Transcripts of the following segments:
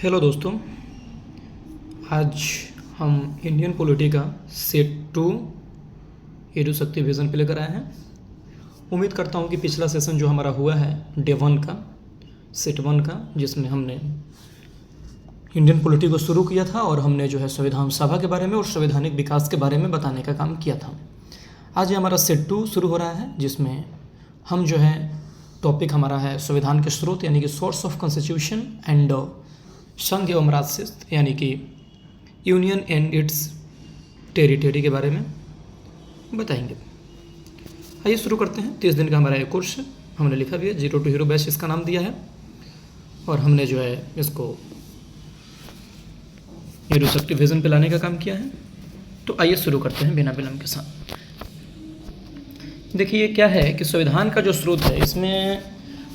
Hello दोस्तों, आज हम इंडियन पॉलिटी का सेट 2 एडू शक्ति विजन पे लेकर आए हैं। उम्मीद करता हूँ कि पिछला सेशन जो हमारा हुआ है डे 1 का सेट 1 का, जिसमें हमने इंडियन पॉलिटी को शुरू किया था और हमने जो है संविधान सभा के बारे में और संवैधानिक विकास के बारे में बताने का काम किया था। आज ये हमारा सेट 2 शुरू हो रहा है, जिसमें हम जो है टॉपिक हमारा है संविधान के स्रोत यानी कि सोर्स ऑफ कॉन्स्टिट्यूशन एंड संघ एवं राज्य यानी कि यूनियन एंड इट्स टेरिटरी के बारे में बताएंगे। आइए शुरू करते हैं। 30 दिन का हमारा ये कोर्स है, हमने लिखा भी है जीरो टू हीरो बैच इसका नाम दिया है, और हमने जो है इसको एडू शक्ति विजन पे लाने का काम किया है। तो आइए शुरू करते हैं बिना विलंब के साथ। देखिए क्या है कि संविधान का जो स्रोत है, इसमें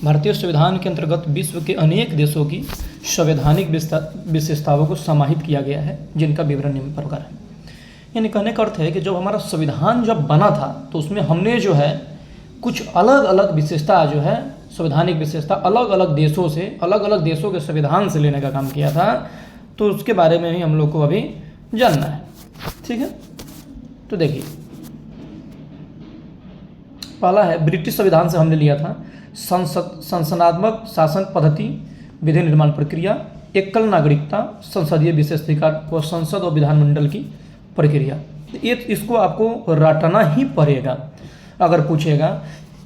भारतीय संविधान के अंतर्गत विश्व के अनेक देशों की संवैधानिक विशेषताओं को समाहित किया गया है, जिनका विवरण निम्न प्रकार है। यानी कहने का अर्थ है कि जब हमारा संविधान जब बना था तो उसमें हमने जो है कुछ अलग अलग विशेषता जो है संवैधानिक विशेषता अलग अलग देशों के संविधान से लेने का काम किया था। तो उसके बारे में ही हम लोग को अभी जानना है, ठीक है। तो देखिए पहला है ब्रिटिश संविधान से हमने लिया था संसदात्मक शासन पद्धति, विधि निर्माण प्रक्रिया, एकल नागरिकता, संसदीय विशेषाधिकार व संसद और विधानमंडल की प्रक्रिया। ये इसको आपको रटना ही पड़ेगा। अगर पूछेगा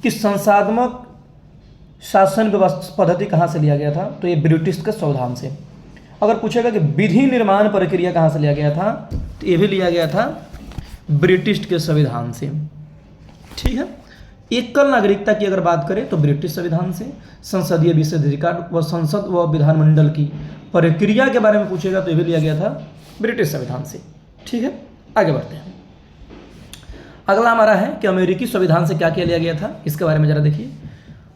कि संसदात्मक शासन व्यवस्था पद्धति कहाँ से लिया गया था, तो ये ब्रिटिश के संविधान से। अगर पूछेगा कि विधि निर्माण प्रक्रिया कहाँ से लिया गया था, तो ये भी लिया गया था ब्रिटिश के संविधान से, ठीक है। एकल नागरिकता की अगर बात करें तो ब्रिटिश संविधान से। संसदीय विशेषाधिकार व संसद व विधानमंडल की प्रक्रिया के बारे में पूछेगा तो ये भी लिया गया था ब्रिटिश संविधान से, ठीक है। आगे बढ़ते हैं। अगला हमारा है कि अमेरिकी संविधान से क्या क्या लिया गया था, इसके बारे में जरा देखिए।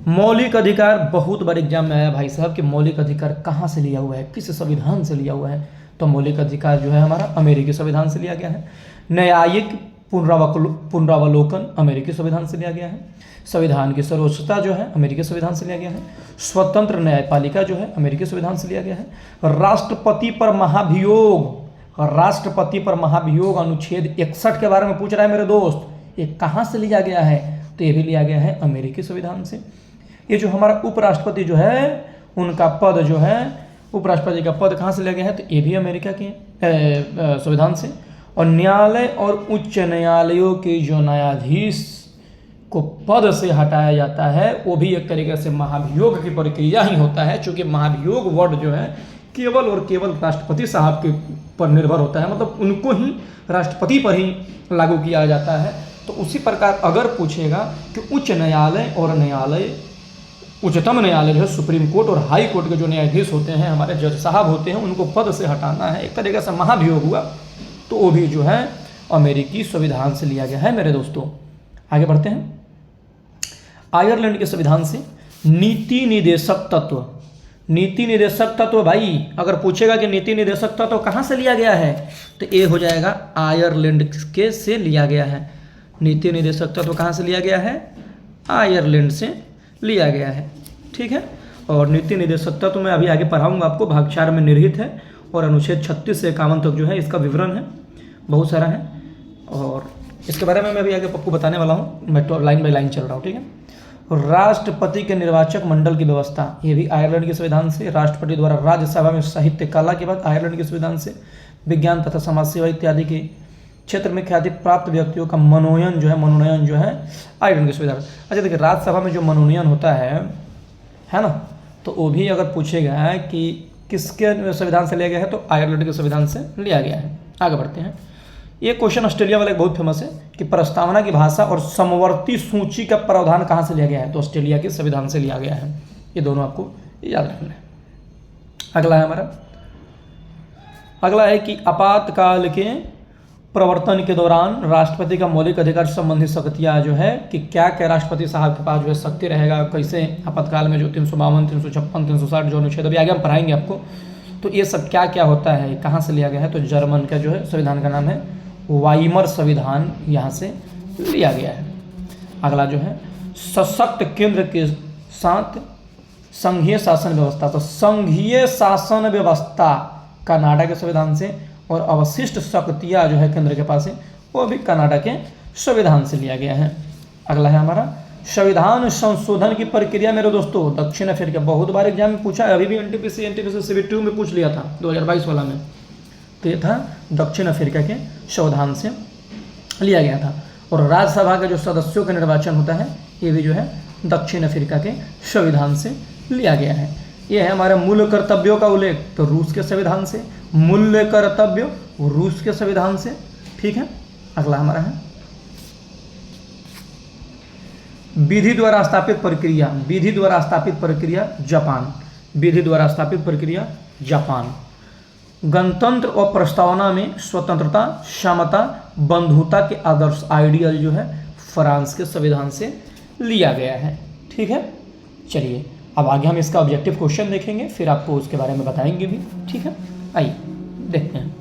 मौलिक अधिकार, बहुत बार एग्जाम में आया भाई साहब कि मौलिक अधिकार कहाँ से लिया हुआ है, किस संविधान से लिया हुआ है। तो मौलिक अधिकार जो है हमारा अमेरिकी संविधान से लिया गया है। न्यायिक पुनरावलोकन अमेरिकी संविधान से लिया गया है। संविधान की सर्वोच्चता जो है अमेरिकी संविधान से लिया गया है। स्वतंत्र न्यायपालिका जो है अमेरिकी संविधान से लिया गया है। राष्ट्रपति पर महाभियोग अनुच्छेद 61 के बारे में पूछ रहा है मेरे दोस्त, ये कहाँ से लिया गया है, तो ये भी लिया गया है अमेरिकी संविधान से। ये जो हमारा उपराष्ट्रपति जो है उनका पद जो है उपराष्ट्रपति का पद कहाँ से लिया गया है, तो ये भी अमेरिका के संविधान से। और न्यायालय और उच्च न्यायालयों के जो न्यायाधीश को पद से हटाया जाता है वो भी एक तरीके से महाभियोग की प्रक्रिया ही होता है, क्योंकि महाभियोग वर्ड जो है केवल और केवल राष्ट्रपति साहब के पर निर्भर होता है, मतलब उनको ही राष्ट्रपति पर ही लागू किया जाता है। तो उसी प्रकार अगर पूछेगा कि उच्च न्यायालय और उच्चतम न्यायालय जो है सुप्रीम कोर्ट और हाई कोर्ट के जो न्यायाधीश होते हैं, हमारे जज साहब होते हैं, उनको पद से हटाना है, एक तरीके से महाभियोग हुआ, तो वो भी जो है अमेरिकी संविधान से लिया गया है मेरे दोस्तों। आगे बढ़ते हैं। आयरलैंड के संविधान से नीति निदेशक तत्व भाई अगर पूछेगा कि नीति निदेशक तत्व कहाँ से लिया गया है, तो ये हो जाएगा आयरलैंड के से लिया गया है। नीति निदेशक तत्व कहाँ से लिया गया है, आयरलैंड से लिया गया है, ठीक है। और नीति निदेशक तत्व मैं अभी आगे पढ़ाऊंगा आपको, भाग 4 में निहित है और अनुच्छेद 36 से 51 तक जो है इसका विवरण है, बहुत सारा है, और इसके बारे में मैं अभी आगे आपको बताने वाला हूँ। मैं तो लाइन बाय लाइन चल रहा हूँ, ठीक है। राष्ट्रपति के निर्वाचक मंडल की व्यवस्था, ये भी आयरलैंड के संविधान से। राष्ट्रपति द्वारा राज्यसभा में साहित्य कला के बाद आयरलैंड के संविधान से। विज्ञान तथा समाज सेवा इत्यादि के क्षेत्र में ख्याति प्राप्त व्यक्तियों का मनोनयन जो है आयरलैंड के संविधान। अच्छा देखिए, राज्यसभा में जो मनोनयन होता है ना, तो वो भी अगर पूछेगा कि किसके संविधान से लिया गया है, तो आयरलैंड के संविधान से लिया गया है। आगे बढ़ते हैं। ये क्वेश्चन ऑस्ट्रेलिया वाला बहुत फेमस है कि प्रस्तावना की भाषा और समवर्ती सूची का प्रावधान कहाँ से लिया गया है, तो ऑस्ट्रेलिया के संविधान से लिया गया है। ये दोनों आपको याद रखना है। अगला है कि आपातकाल के प्रवर्तन के दौरान राष्ट्रपति का मौलिक अधिकार संबंधी शक्तियाँ जो है कि क्या क्या राष्ट्रपति साहब के पास जो है शक्ति रहेगा, कैसे आपातकाल में जो 352, 356, 360 जो अनुच्छेद अभी आगे हम पढ़ाएंगे आपको, तो ये सब क्या क्या होता है, कहाँ से लिया गया है, तो जर्मन का जो है संविधान का नाम है वाइमर संविधान, यहाँ से लिया गया है। अगला जो है सशक्त केंद्र के साथ संघीय शासन व्यवस्था, तो संघीय शासन व्यवस्था कनाडा के संविधान से, और अवशिष्ट शक्तियाँ जो है केंद्र के पास है वो भी कनाडा के संविधान से लिया गया है। अगला है हमारा संविधान संशोधन की प्रक्रिया। मेरे दोस्तों दक्षिण अफ्रीका, बहुत बार एग्जाम में पूछा है, अभी भी एनटीपीसी CB2 में पूछ लिया था 2022 वाला में, तो ये था दक्षिण अफ्रीका के संविधान से लिया गया था। और राज्यसभा के जो सदस्यों का निर्वाचन होता है ये भी जो है दक्षिण अफ्रीका के संविधान से लिया गया है। ये है हमारे मूल कर्तव्यों का उल्लेख, तो रूस के संविधान से, मूल्य कर्तव्य रूस के संविधान से। ठीक है, अगला हमारा है विधि द्वारा स्थापित प्रक्रिया। विधि द्वारा स्थापित प्रक्रिया जापान, विधि द्वारा स्थापित प्रक्रिया जापान। गणतंत्र और प्रस्तावना में स्वतंत्रता, समता, बंधुता के आदर्श आइडियल जो है फ्रांस के संविधान से लिया गया है। ठीक है, चलिए अब आगे हम इसका ऑब्जेक्टिव क्वेश्चन देखेंगे, फिर आपको उसके बारे में बताएंगे भी। ठीक है, आइए देखते हैं।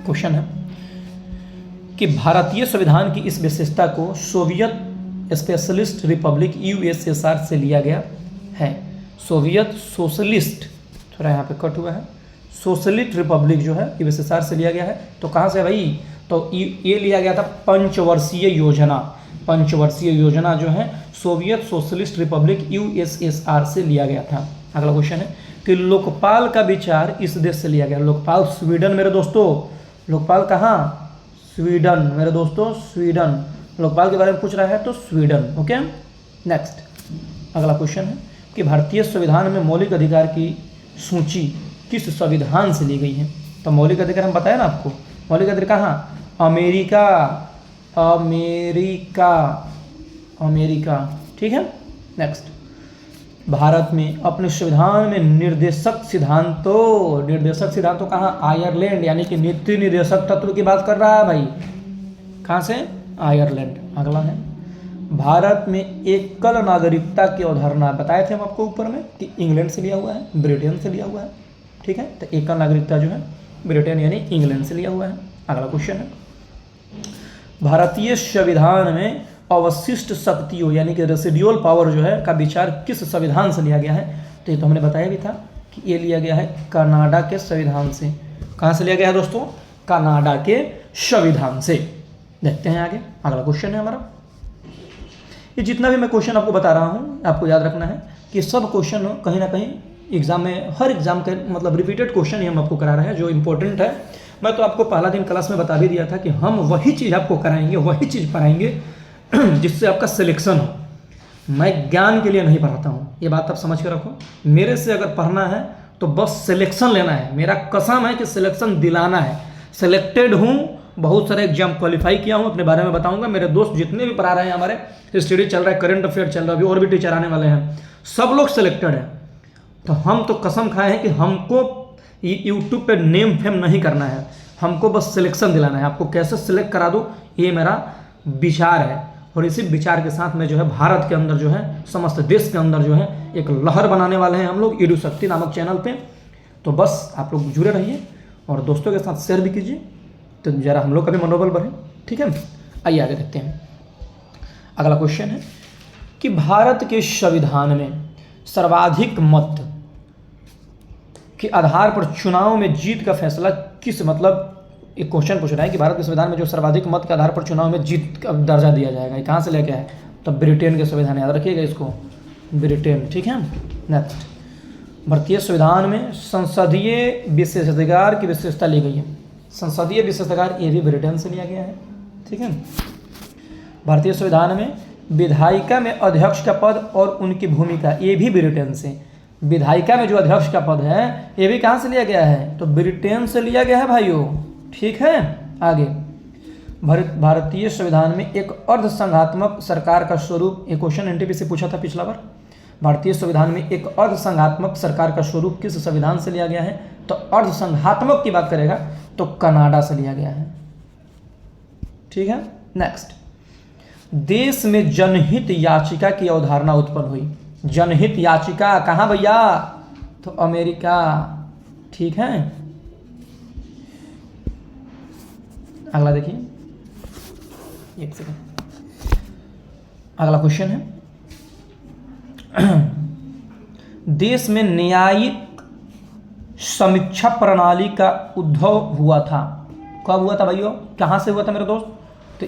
क्वेश्चन है कि भारतीय संविधान की इस विशेषता को सोवियत स्पेशलिस्ट रिपब्लिक USSR से लिया गया है। सोवियत सोशलिस्ट, थोड़ा यहाँ पे कट हुआ है, सोशलिस्ट रिपब्लिक जो है USSR से लिया गया है। तो कहाँ से भाई, तो ये लिया गया था पंचवर्षीय योजना। पंचवर्षीय योजना जो है सोवियत सोशलिस्ट रिपब्लिक USSR से लिया गया था। अगला क्वेश्चन है कि लोकपाल का विचार इस देश से लिया गया। लोकपाल स्वीडन मेरे दोस्तों, लोकपाल कहाँ, स्वीडन मेरे दोस्तों, स्वीडन। लोकपाल के बारे में पूछ रहा है तो स्वीडन। ओके, नेक्स्ट अगला क्वेश्चन है कि भारतीय संविधान में मौलिक अधिकार की सूची किस संविधान से ली गई है। तो मौलिक अधिकार हम बताया ना आपको, मौलिक अधिकार कहाँ, अमेरिका, अमेरिका, अमेरिका। ठीक है, नेक्स्ट भारत में अपने संविधान में निर्देशक सिद्धांतों कहाँ, आयरलैंड, यानी कि नीति निर्देशक तत्व की बात कर रहा है भाई, कहाँ से, आयरलैंड। अगला है भारत में एकल नागरिकता की अवधारणा, बताए थे हम आपको ऊपर में कि इंग्लैंड से लिया हुआ है, ब्रिटेन से लिया हुआ है। ठीक है, तो एकल नागरिकता जो है ब्रिटेन यानी इंग्लैंड से लिया हुआ है। अगला क्वेश्चन है भारतीय संविधान में अवशिष्ट शक्तियों यानी कि रेसिडुअल पावर जो है का विचार किस संविधान से लिया गया है। तो ये तो हमने बताया भी था कि ये लिया गया है कनाडा के संविधान से। कहाँ से लिया गया है दोस्तों, कनाडा के संविधान से। देखते हैं आगे, अगला क्वेश्चन है हमारा। ये जितना भी मैं क्वेश्चन आपको बता रहा हूँ आपको याद रखना है कि सब क्वेश्चन कहीं ना कहीं एग्जाम में, हर एग्जाम के मतलब रिपीटेड क्वेश्चन ही हम आपको करा रहे हैं जो इंपॉर्टेंट है। मैं तो आपको पहला दिन क्लास में बता भी दिया था कि हम वही चीज़ आपको कराएंगे, वही चीज़ पढ़ाएंगे जिससे आपका सिलेक्शन हो। मैं ज्ञान के लिए नहीं पढ़ाता हूँ, ये बात आप समझ के रखो। मेरे से अगर पढ़ना है तो बस सिलेक्शन लेना है, मेरा कसम है कि सिलेक्शन दिलाना है। सिलेक्टेड हूँ, बहुत सारे एग्जाम क्वालिफाई किया हूँ, अपने बारे में बताऊंगा। मेरे दोस्त जितने भी पढ़ा रहे हैं, हमारे स्टडी चल रहा है, करंट अफेयर चल रहा है, अभी और भी टीचर आने वाले हैं, सब लोग सिलेक्टेड हैं। तो हम तो कसम खाए हैं कि हमको यूट्यूब पे नेम फेम नहीं करना है, हमको बस सिलेक्शन दिलाना है। आपको कैसे सिलेक्ट करा दूँ ये मेरा विचार है, और इसी विचार के साथ में जो है भारत के अंदर जो है, समस्त देश के अंदर जो है एक लहर बनाने वाले हैं हम लोग ईडू शक्ति नामक चैनल पे। तो बस आप लोग जुड़े रहिए और दोस्तों के साथ शेयर भी कीजिए, तो ज़रा हम लोग का भी मनोबल बढ़े। ठीक है, आइए आगे देखते हैं। अगला क्वेश्चन है कि भारत के संविधान में सर्वाधिक मत के आधार पर चुनाव में जीत का फैसला किस, मतलब एक क्वेश्चन पूछ रहा है कि भारत के संविधान में जो सर्वाधिक मत के आधार पर चुनाव में जीत का दर्जा दिया जाएगा, ये कहाँ से लेके आए, तो ब्रिटेन के संविधान, याद रखिएगा इसको, ब्रिटेन। ठीक है, नेक्स्ट भारतीय संविधान में संसदीय विशेषाधिकार की विशेषता ली गई है। संसदीय विशेषाधिकार ये भी ब्रिटेन से लिया गया है। ठीक है, भारतीय संविधान में विधायिका में अध्यक्ष का पद और उनकी भूमिका, ये भी ब्रिटेन से। विधायिका में जो अध्यक्ष का पद है ये भी कहाँ से लिया गया है, तो ब्रिटेन से लिया गया है भाइयों। ठीक है, आगे भारतीय संविधान में एक अर्धसंघात्मक सरकार का स्वरूप, एक क्वेश्चन एनटीपीसी पूछा था पिछला बार। भारतीय संविधान में एक अर्धसंघात्मक सरकार का स्वरूप किस संविधान से लिया गया है, तो अर्धसंघात्मक की बात करेगा तो कनाडा से लिया गया है। ठीक है, नेक्स्ट देश में जनहित याचिका की अवधारणा उत्पन्न हुई। जनहित याचिका कहाँ भैया, तो अमेरिका। ठीक है, अगला देखिए, एक सेकंड। अगला क्वेश्चन है देश में न्यायिक समीक्षा प्रणाली का उद्भव हुआ था। कब हुआ था भाइयों, कहाँ से हुआ था मेरे दोस्त? तो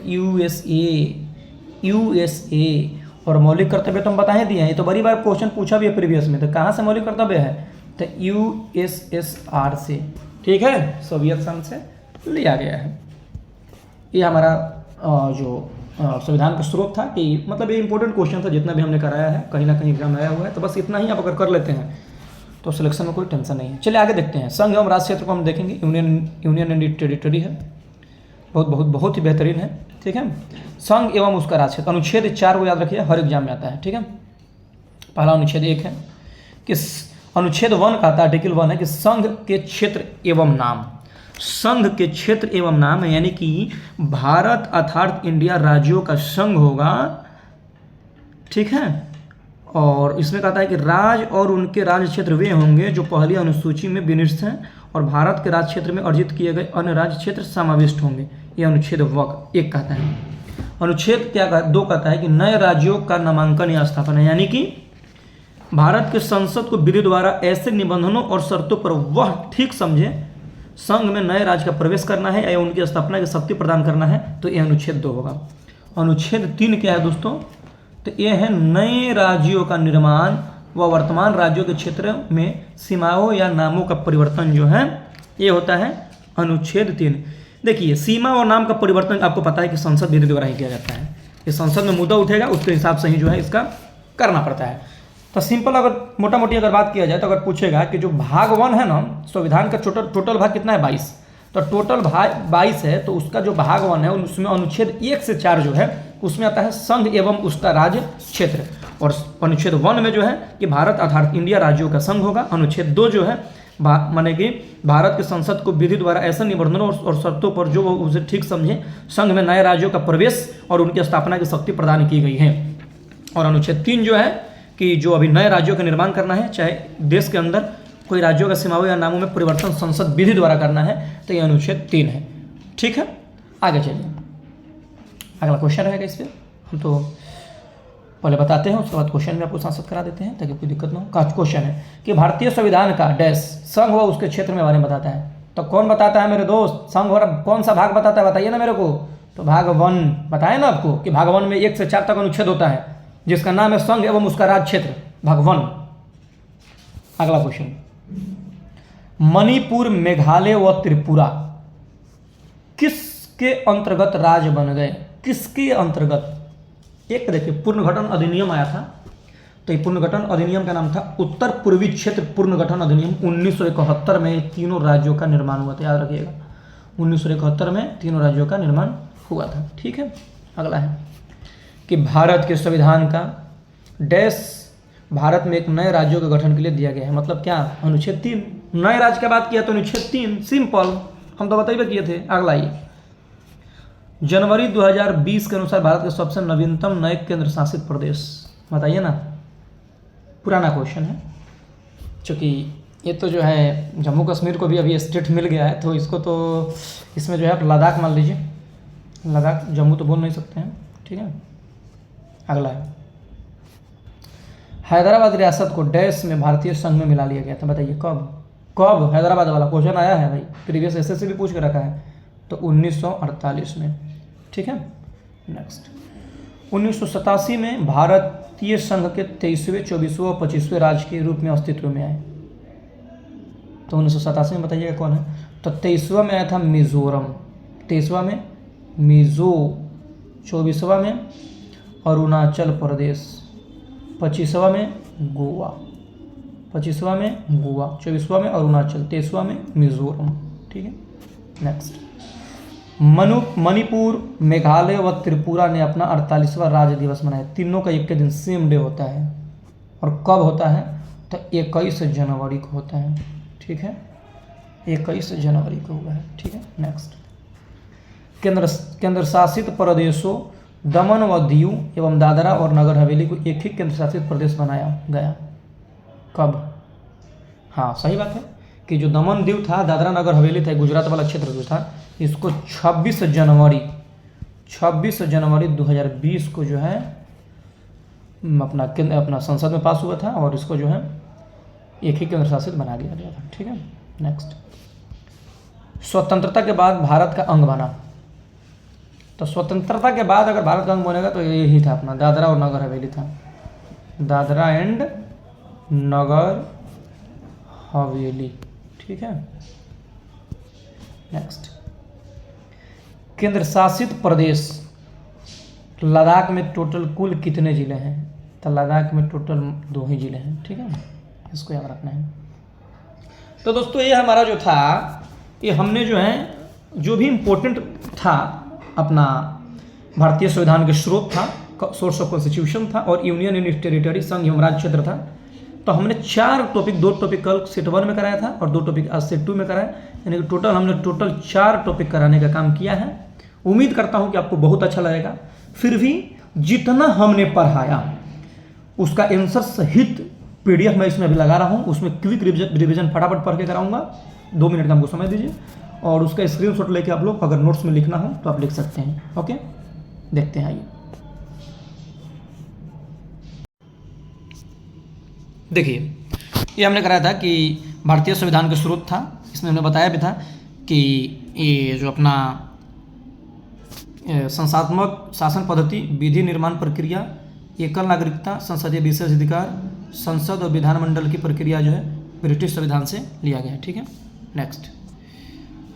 यूएसए। और मौलिक कर्तव्य तो हम बता ही दिए हैं, ये तो बड़ी बार क्वेश्चन पूछा भी है प्रीवियस में। तो कहाँ से मौलिक कर्तव्य है? तो यूएसएसआर से, ठीक है, सोवियत संघ से लिया गया है। ये हमारा जो संविधान का स्रोत था कि मतलब ये इंपॉर्टेंट क्वेश्चन था, जितना भी हमने कराया है कहीं ना कहीं एग्जाम आया हुआ है। तो बस इतना ही आप अगर कर लेते हैं तो सिलेक्शन में कोई टेंशन नहीं है। चलिए आगे देखते हैं। संघ एवं राज्य क्षेत्र को हम देखेंगे। यूनियन एंड टेरिटरी है, बहुत ही बेहतरीन है, ठीक है। संघ एवं उसका राज्य क्षेत्र, अनुच्छेद 4 को याद रखिए, हर एग्जाम में आता है, ठीक है। पहला अनुच्छेद 1 है कि अनुच्छेद 1 का आता, आर्टिकल 1 है कि संघ के क्षेत्र एवं नाम, संघ के क्षेत्र एवं नाम, यानी कि भारत अर्थात इंडिया राज्यों का संघ होगा, ठीक है। और इसमें कहता है कि राज्य और उनके राज्य क्षेत्र वे होंगे जो पहली अनुसूची में विनिर्दिष्ट हैं और भारत के राज्य क्षेत्र में अर्जित किए गए अन्य राज्य क्षेत्र समाविष्ट होंगे। ये अनुच्छेद 1 कहता है। अनुच्छेद 2 कहता है कि नए राज्यों का नामांकन या स्थापना, यानी कि भारत के संसद को विधि द्वारा ऐसे निबंधनों और शर्तों पर वह ठीक समझे संघ में नए राज्य का प्रवेश करना है या उनकी स्थापना की शक्ति प्रदान करना है, तो यह अनुच्छेद 2 होगा। अनुच्छेद 3 क्या है दोस्तों? तो यह है नए राज्यों का निर्माण व वर्तमान राज्यों के क्षेत्र में सीमाओं या नामों का परिवर्तन जो है, ये होता है अनुच्छेद 3। देखिए, सीमा और नाम का परिवर्तन आपको पता है कि संसद विधि द्वारा ही किया जाता है। ये संसद में मुद्दा उठेगा उसके हिसाब से ही जो है इसका करना पड़ता है। तो सिंपल अगर मोटा मोटी अगर बात किया जाए तो अगर पूछेगा कि जो भाग 1 है ना संविधान का टोटल भाग कितना है? 22। तो टोटल भाग 22 है, तो उसका जो भाग 1 है उसमें अनुच्छेद 1 से 4 जो है उसमें आता है संघ एवं उसका राज्य क्षेत्र। और अनुच्छेद 1 में जो है कि भारत अर्थात इंडिया राज्यों का संघ होगा। अनुच्छेद 2 जो है माने कि भारत के संसद को विधि द्वारा ऐसे निबंधनों और शर्तों पर जो वो उसे ठीक समझे संघ में नए राज्यों का प्रवेश और उनकी स्थापना की शक्ति प्रदान की गई है। और अनुच्छेद 3 जो है कि जो अभी नए राज्यों का निर्माण करना है, चाहे देश के अंदर कोई राज्यों का सीमाओं या नामों में परिवर्तन संसद विधि द्वारा करना है, तो यह अनुच्छेद 3 है, ठीक है। आगे चलिए, अगला क्वेश्चन रहेगा। इस पर हम तो पहले बताते हैं, उसके बाद क्वेश्चन में आपको सांसद करा देते हैं ताकि कोई दिक्कत ना हो। क्वेश्चन है कि भारतीय संविधान का डैश संघ व उसके क्षेत्र में बारे में बताता है। तो कौन बताता है मेरे दोस्त? संघ और कौन सा भाग बताता है, बताइए ना मेरे को। तो भाग 1 बताए ना आपको कि भाग 1 में 1 से 4 तक अनुच्छेद होता है जिसका नाम है संघ एवं उसका राज्य क्षेत्र, भाग 1। अगला क्वेश्चन, मणिपुर, मेघालय व त्रिपुरा किसके अंतर्गत राज्य बन गए? किसके अंतर्गत? एक देखिए, पुनर्गठन अधिनियम आया था, तो ये पुनर्गठन अधिनियम का नाम था उत्तर पूर्वी क्षेत्र पुनर्गठन अधिनियम। 1971 में तीनों राज्यों का निर्माण हुआ था, याद रखिएगा। 1971 में तीनों राज्यों का निर्माण हुआ था, ठीक है। अगला है कि भारत के संविधान का डैश भारत में एक नए राज्यों के गठन के लिए दिया गया है। मतलब क्या? अनुच्छेद 3। नए राज्य की बात किया तो अनुच्छेद 3, सिंपल, हम तो बताइए किए थे। अगला ये जनवरी 2020 के अनुसार भारत के सबसे नवीनतम नए केंद्र शासित प्रदेश, बताइए ना। पुराना क्वेश्चन है, चूँकि ये तो जो है जम्मू कश्मीर को भी अभी स्टेट मिल गया है, तो इसको तो इसमें जो है आप लद्दाख मान लीजिए। लद्दाख, जम्मू तो बोल नहीं सकते हैं, ठीक है। अगला है हैदराबाद रियासत को डैश में भारतीय संघ में मिला लिया गया था, बताइए कब? हैदराबाद वाला क्वेश्चन आया है भाई, प्रीवियस एसएससी भी पूछ के रखा है। तो 1948 में, ठीक है। नेक्स्ट, 1987 में भारतीय संघ के 23वें, 24वें और 25वें राज्य के रूप में अस्तित्व में आए। तो 1987 में बताइएगा कौन है? तो 23वां में आया था मिजोरम, 23वां में मिजो, 24वां में अरुणाचल प्रदेश, 25वां में गोवा, 25वां में गोवा, 24वां में अरुणाचल, 23वां में मिजोरम, ठीक है। नेक्स्ट, मणिपुर, मेघालय व त्रिपुरा ने अपना 48वां राज्य दिवस मनाया। तीनों का एक के दिन सेम डे होता है। और कब होता है? तो 21 जनवरी को होता है, ठीक है। 21 जनवरी को हुआ है, ठीक है। नेक्स्ट, केंद्र शासित प्रदेशों दमन व दीव एवं दादरा और नगर हवेली को एक ही केंद्र शासित प्रदेश बनाया गया। कब? हाँ, सही बात है कि जो दमन दीव था, दादरा नगर हवेली था, गुजरात वाला क्षेत्र जो था, इसको 26 जनवरी 2020 को जो है अपना संसद में पास हुआ था और इसको जो है एक ही केंद्र शासित बना दिया गया था। ठीक है, नेक्स्ट। स्वतंत्रता के बाद भारत का अंग बना, तो स्वतंत्रता के बाद अगर भारत का अंग बनेगा तो यही था अपना दादरा और नगर हवेली था, दादरा एंड नगर हवेली। ठीक है, नेक्स्ट। केंद्र शासित प्रदेश, लद्दाख में टोटल कुल कितने ज़िले हैं? तो लद्दाख में टोटल 2 ही ज़िले हैं। ठीक है, इसको याद रखना है। तो दोस्तों ये हमारा जो था, ये हमने जो है जो भी इम्पोर्टेंट था अपना भारतीय संविधान के स्रोत था, सोर्स ऑफ कॉन्स्टिट्यूशन था, और यूनियन यूनिट टेरिटरी संघ एवं राज्य क्षेत्र था। तो हमने 4 टॉपिक, 2 टॉपिक कल सेट 1 में कराया था और 2 टॉपिक आज सेट 2 में कराया, यानी कि हमने टोटल 4 टॉपिक कराने का काम किया है। उम्मीद करता हूं कि आपको बहुत अच्छा लगेगा। फिर भी जितना हमने पढ़ाया उसका आंसर सहित PDF मैं इसमें अभी लगा रहा हूं, उसमें क्विक रिविजन फटाफट पढ़ के कराऊंगा। 2 मिनट का हमको समय दीजिए और उसका स्क्रीनशॉट लेके आप लोग अगर नोट्स में लिखना हो तो आप लिख सकते हैं। ओके, देखते हैं। आइए देखिए, ये हमने कराया था कि भारतीय संविधान के स्रोत था। इसमें हमने बताया भी था कि ये जो अपना संस्थात्मक शासन पद्धति, विधि निर्माण प्रक्रिया, एकल नागरिकता, संसदीय विशेष अधिकार, संसद और विधानमंडल की प्रक्रिया जो है ब्रिटिश संविधान से लिया गया है। ठीक है, नेक्स्ट।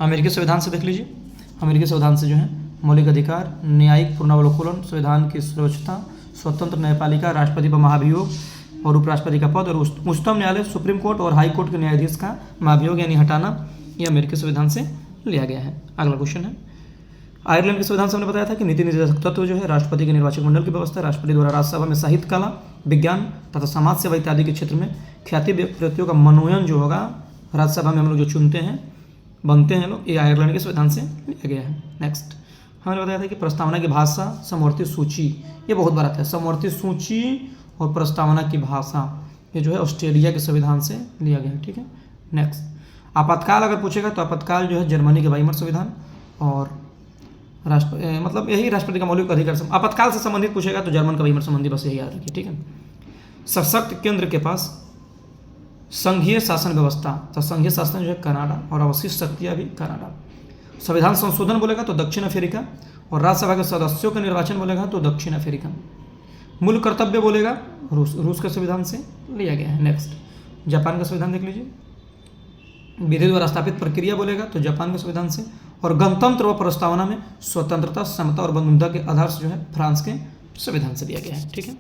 अमेरिकी संविधान से देख लीजिए। अमेरिकी संविधान से जो है मौलिक अधिकार, न्यायिक पुनरावलोकन, संविधान की सर्वोच्चता, स्वतंत्र न्यायपालिका, राष्ट्रपति पर महाभियोग और उपराष्ट्रपति का पद, और उच्चतम न्यायालय, सुप्रीम कोर्ट और हाई कोर्ट के न्यायाधीश का महाभियोग यानी हटाना, ये अमेरिकी संविधान से लिया गया है। अगला क्वेश्चन है, आयरलैंड के संविधान से हमने बताया था कि नीति निर्देशक तत्व जो है राष्ट्रपति के निर्वाचक मंडल की व्यवस्था, राष्ट्रपति द्वारा राज्यसभा में साहित्य, कला, विज्ञान तथा समाज सेवा इत्यादि के क्षेत्र में ख्याति व्यक्तियों का मनोनयन जो होगा राज्यसभा में हम लोग जो चुनते हैं, बनते हैं लोग, ये आयरलैंड के संविधान से लिया गया है। नेक्स्ट, हमने बताया था कि प्रस्तावना की भाषा, समवर्ती सूची, ये बहुत बार आता है, समवर्ती सूची और प्रस्तावना की भाषा, ये जो है ऑस्ट्रेलिया के संविधान से लिया गया है। ठीक है, नेक्स्ट। आपातकाल अगर पूछेगा तो आपातकाल जो है जर्मनी के वाइमर संविधान, और मतलब यही राष्ट्रपति का मौलिक अधिकार। आपातकाल से संबंधित पूछेगा तो जर्मन का वाइमर संबंधी, बस यही याद रखिए। ठीक है, सशक्त केंद्र के पास संघीय शासन व्यवस्था, तो संघीय शासन जो है कनाडा, और अवशिष्ट शक्तियाँ भी कनाडा। संविधान संशोधन बोलेगा तो दक्षिण अफ्रीका, और राज्यसभा के सदस्यों का निर्वाचन बोलेगा तो दक्षिण अफ्रीका। मूल कर्तव्य बोलेगा रूस के संविधान से लिया गया है। नेक्स्ट, जापान का संविधान देख लीजिए। विधि द्वारा स्थापित प्रक्रिया बोलेगा तो जापान के संविधान से, और गणतंत्र व प्रस्तावना में स्वतंत्रता, समता और बंधुता के आधार से जो है फ्रांस के संविधान से दिया गया है। ठीक है,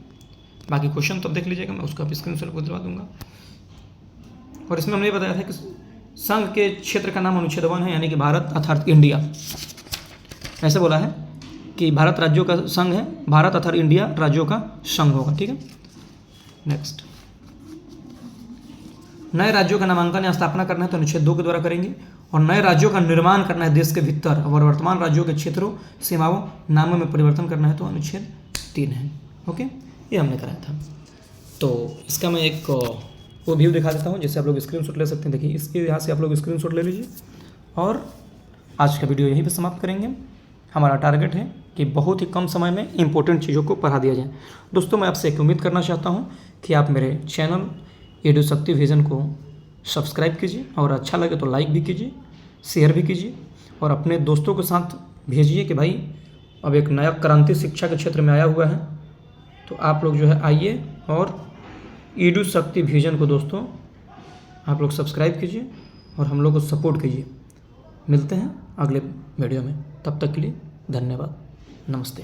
बाकी क्वेश्चन तो देख लीजिएगा, मैं उसका स्क्रीनशॉट को दिलवा दूंगा। और इसमें हमने बताया था कि संघ के क्षेत्र का नाम अनुच्छेद 1 है, यानी कि भारत अर्थात इंडिया। ऐसे बोला है कि भारत राज्यों का संघ है, भारत अर्थात इंडिया राज्यों का संघ होगा। ठीक है, नेक्स्ट। नए राज्यों का नामांकन या स्थापना करना है तो अनुच्छेद 2 के द्वारा करेंगे, और नए राज्यों का निर्माण करना है देश के भीतर, और वर्तमान राज्यों के क्षेत्रों, सीमाओं, नामों में परिवर्तन करना है तो अनुच्छेद 3 है। ओके, ये हमने कराया था। तो इसका मैं एक वो व्यू दिखा देता हूँ, जिससे आप लोग स्क्रीनशॉट ले सकते हैं। देखिए, इसके यहाँ से आप लोग स्क्रीनशॉट ले लीजिए, और आज का वीडियो यहीं पे समाप्त करेंगे। हमारा टारगेट है कि बहुत ही कम समय में इंपॉर्टेंट चीज़ों को पढ़ा दिया जाए। दोस्तों, मैं आपसे एक उम्मीद करना चाहता हूँ कि आप मेरे चैनल एडुशक्ति विजन को सब्सक्राइब कीजिए, और अच्छा लगे तो लाइक भी कीजिए, शेयर भी कीजिए, और अपने दोस्तों के साथ भेजिए कि भाई अब एक नया क्रांति शिक्षा के क्षेत्र में आया हुआ है, तो आप लोग जो है आइए और एडुशक्ति विजन को दोस्तों आप लोग सब्सक्राइब कीजिए और हम लोग को सपोर्ट कीजिए। मिलते हैं अगले वीडियो में, तब तक के लिए धन्यवाद, नमस्ते।